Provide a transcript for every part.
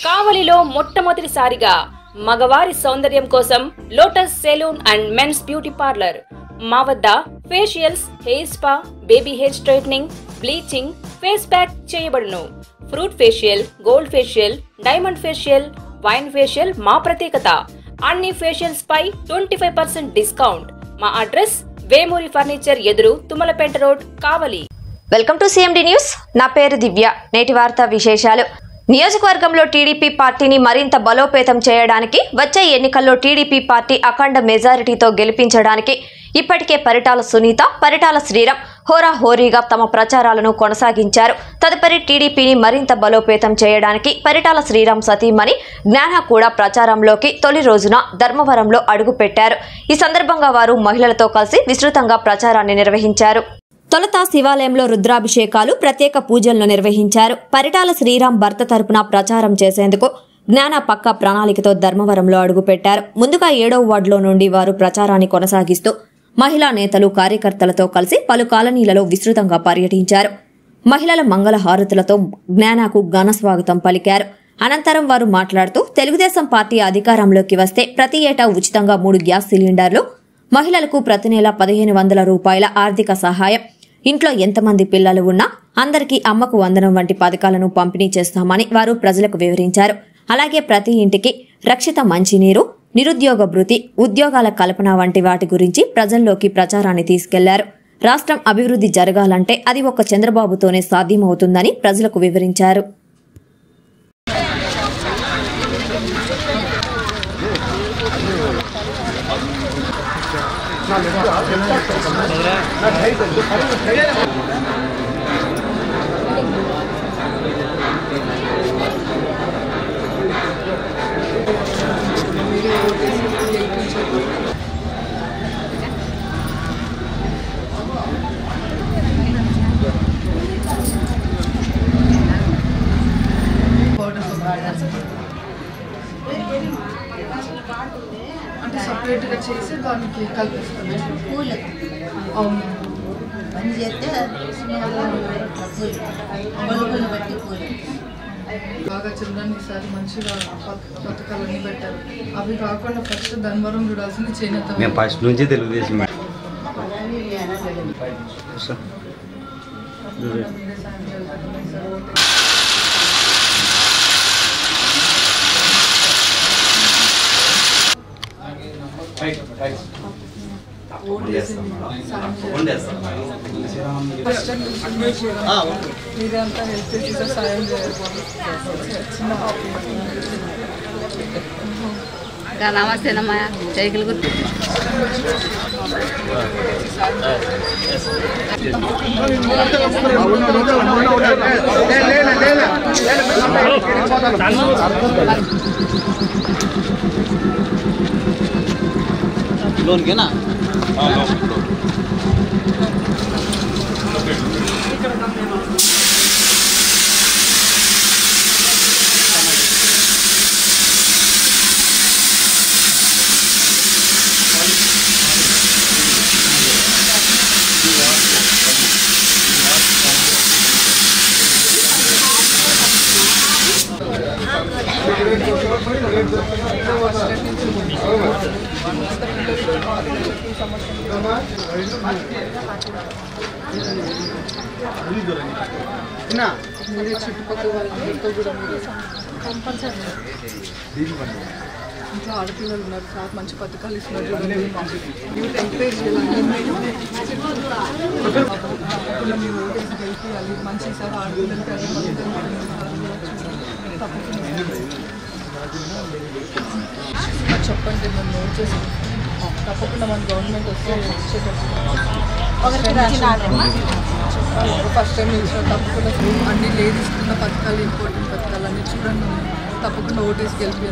కావలిలో మొట్టమొదటిసారిగా మగవారి సౌందర్యం కోసం lotus salon and men's beauty parlour. మా వద్ద facials, hair spa, baby hair straightening, bleaching, face pack చేయబడును. Fruit facial, gold facial, diamond facial, wine facial మా ప్రత్యేకత. అన్ని ఫేషియల్స్ పై 25% డిస్కౌంట్. మా అడ్రస్ వేమూరి ఫర్నిచర్ ఎదురు, Tummalapeta road, Kavali. Welcome to CMD news. నా పేరు దివ్య. నేటి వార్తా విశేషాలు. నియోజకవర్గంలో టీడీపీ పార్టీని మరింత బలోపేతం చేయడానికి వచ్చే ఎన్నికల్లో టీడీపీ పార్టీ అఖండ మెజారిటీతో గెలిపించడానికి ఇప్పటికే పరిటాల సునీత, పరిటాల శ్రీరామ్ హోరాహోరీగా తమ ప్రచారాలను కొనసాగించారు. తదుపరి టీడీపీని మరింత బలోపేతం చేయడానికి పరిటాల శ్రీరామ్ సతీమణి జ్ఞాన కూడా ప్రచారంలోకి తొలి రోజున ధర్మవరంలో అడుగుపెట్టారు. ఈ సందర్భంగా వారు మహిళలతో కలిసి విస్తృతంగా ప్రచారాన్ని నిర్వహించారు. తొలుత శివాలయంలో రుద్రాభిషేకాలు, ప్రత్యేక పూజలను నిర్వహించారు. పరిటాల శ్రీరామ్ భర్త తరపున ప్రచారం చేసేందుకు జ్ఞాన పక్క ప్రణాళికతో ధర్మవరంలో అడుగుపెట్టారు. ముందుగా 7వ వార్డులో నుండి వారు ప్రచారాన్ని కొనసాగిస్తూ మహిళా నేతలు, కార్యకర్తలతో కలిసి పలు కాలనీలలో విస్తృతంగా పర్యటించారు. మహిళల మంగళ హారతులతో జ్ఞానకు ఘన స్వాగతం పలికారు. అనంతరం వారు మాట్లాడుతూ తెలుగుదేశం పార్టీ అధికారంలోకి వస్తే ప్రతి ఏటా ఉచితంగా 3 గ్యాస్ సిలిండర్లు, మహిళలకు ప్రతి నెల 1500 రూపాయల ఆర్థిక సహాయం, ఇంట్లో ఎంతమంది పిల్లలు ఉన్నా అందరికీ అమ్మకు వందనం వంటి పథకాలను పంపిణీ చేస్తామని వారు ప్రజలకు వివరించారు. అలాగే ప్రతి ఇంటికి రక్షిత మంచినీరు, నిరుద్యోగ భృతి, ఉద్యోగాల కల్పన వంటి వాటి గురించి ప్రజల్లోకి ప్రచారాన్ని తీసుకెళ్లారు. రాష్ట్రం అభివృద్ధి జరగాలంటే అది ఒక్క చంద్రబాబుతోనే సాధ్యమవుతుందని ప్రజలకు వివరించారు. అంటే సపరేట్గా చేసి దానికి కల్పిస్తాను. అవును, పని చేస్తే బాగా చిల్డ్రన్ ఈసారి మంచిగా పథకాలన్నీ పెట్టారు. అవి కాకుండా ఫస్ట్ ధర్మవరం చూడాల్సింది చేనేత. మేము ఫస్ట్ నుంచి తెలుగుదేశం మీరంతా హెల్ప్ చేసి సాయం చేయాలి. చిన్న నమస్తే అమ్మా, సైకిల్ గుర్తు लोन के ना మీరే చుట్టుపక్కల వాళ్ళతో కూడా మీరు కంపల్సరీ ఇంట్లో ఆడపిల్లలు ఉన్నారు సార్, మంచి పథకాలు ఇస్తున్నారు. యూత్ ఎంకరేజ్ చేయాలి, మీరు ఓటేసి గెలిపియాలి. మంచి సార్ ఆడపిల్లలకి అది తప్పకుండా చెప్పండి, మనం నోట్ చేసి తప్పకుండా మన గవర్నమెంట్ వస్తే ఫస్ట్ టైం ఇచ్చిన తప్పకుండా అన్ని లేడీస్కున్న పథకాలు, ఇంపార్టెంట్ పథకాలు అన్నీ చూడండి. తప్పకుండా ఓటేసి గెలిపి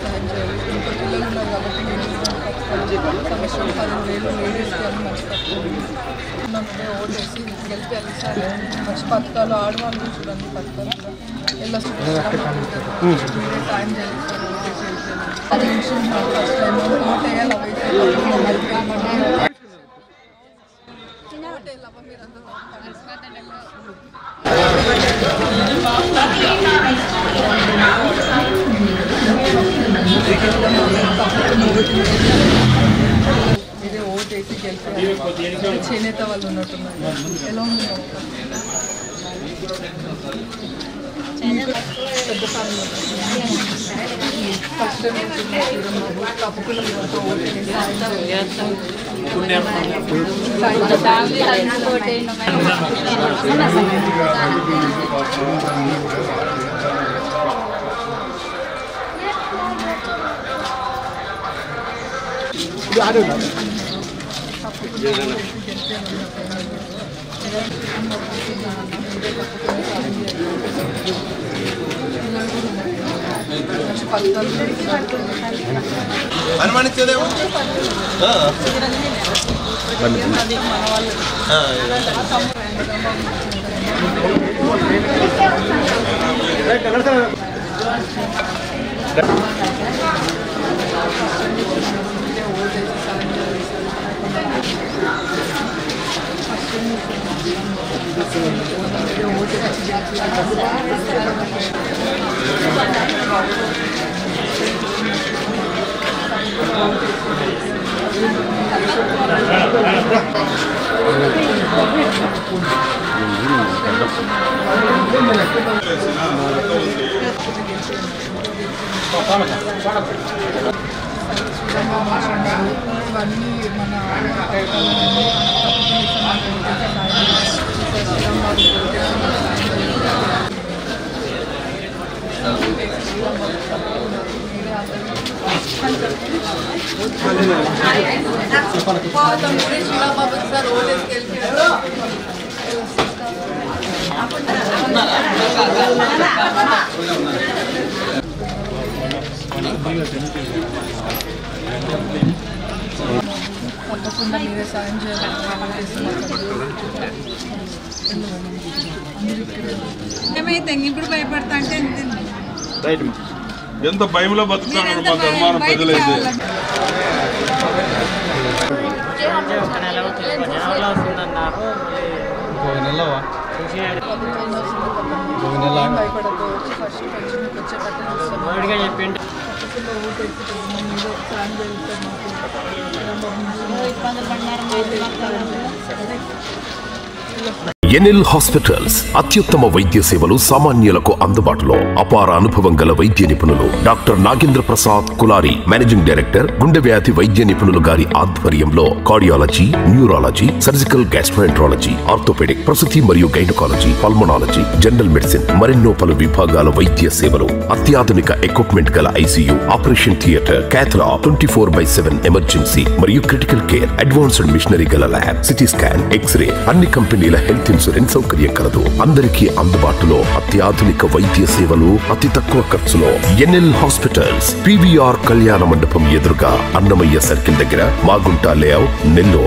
సాయం చేయాలి. ఇంకా పిల్లలు ఉన్నారు కాబట్టి సంవత్సరం 10,000 లేడీస్కి అన్ని మంచి పథకాలు ఓటేసి గెలిపి సార్. మంచి పథకాలు ఆడవాళ్ళు చూడండి, పథకాలు ఎలా మీరే సాయం చేయాలి సార్. ఓటేసి ఫస్ట్ టైం ఓట్ వేయాలి. మీరందరూ మీరే ఓటేసి గెలిపారు చేనేత వాళ్ళు ఉన్నట్టున్నారు. ఎలా ఉంది? పెద్ద ఫ్యామిలీ ఫస్ట్ టైం తప్పకుండా అనుమానించేదే ఇవన్నీ మన శిలాబాబు సార్ ఓటేసి గెలిచారు. తప్పకుండా మీరే సాయం చేయాలి. ఏమైతే ఇప్పుడు భయపడతా అంటే ఎంత భయంలో బతుకుతాడు మా ధర్మాన ప్రజలైతే. భయపడద్దు. ఫస్ట్ వచ్చేటట్టు చెప్పిండు ఎన్ఎల్ హాస్పిటల్స్ అత్యుత్తమ వైద్య సేవలు సామాన్యులకు అందుబాటులో. అపార అనుభవం గల వైద్య నిపుణులు doctor Nagendra Prasad Kulari, managing director, గుండె వ్యాధి వైద్య నిపుణులు గారి ఆధ్వర్యంలో cardiology, neurology, surgical gastroenterology, orthopaedic, ప్రసూతి మరియు గైనకాలజీ, పల్మనాలజీ, జనరల్ మెడిసిన్ మరెన్నో పలు విభాగాల వైద్య సేవలు. అత్యాధునిక ఎక్విప్మెంట్ గల ఐసీయూ, ఆపరేషన్ థియేటర్, క్యాథ్లా, 24/7 ఎమర్జెన్సీ మరియు క్రిటికల్ కేర్, అడ్వాన్స్డ్ మిషనరీ గల ల్యాబ్, సిటీ స్కాన్, ఎక్స్రే, అన్ని కంపెనీల హెల్త్ ఇన్సూరెన్స్ సౌకర్యం కలదు. అందరికీ అందుబాటులో అత్యాధునిక వైద్య సేవలు అతి తక్కువ ఖర్చులో. ఎన్ఎల్ హాస్పిటల్స్, PVR కళ్యాణ మండపం ఎదురుగా, అన్నమయ్య సర్కిల్ దగ్గర, మాగుంట లేఅవుట్, నెల్లూరు.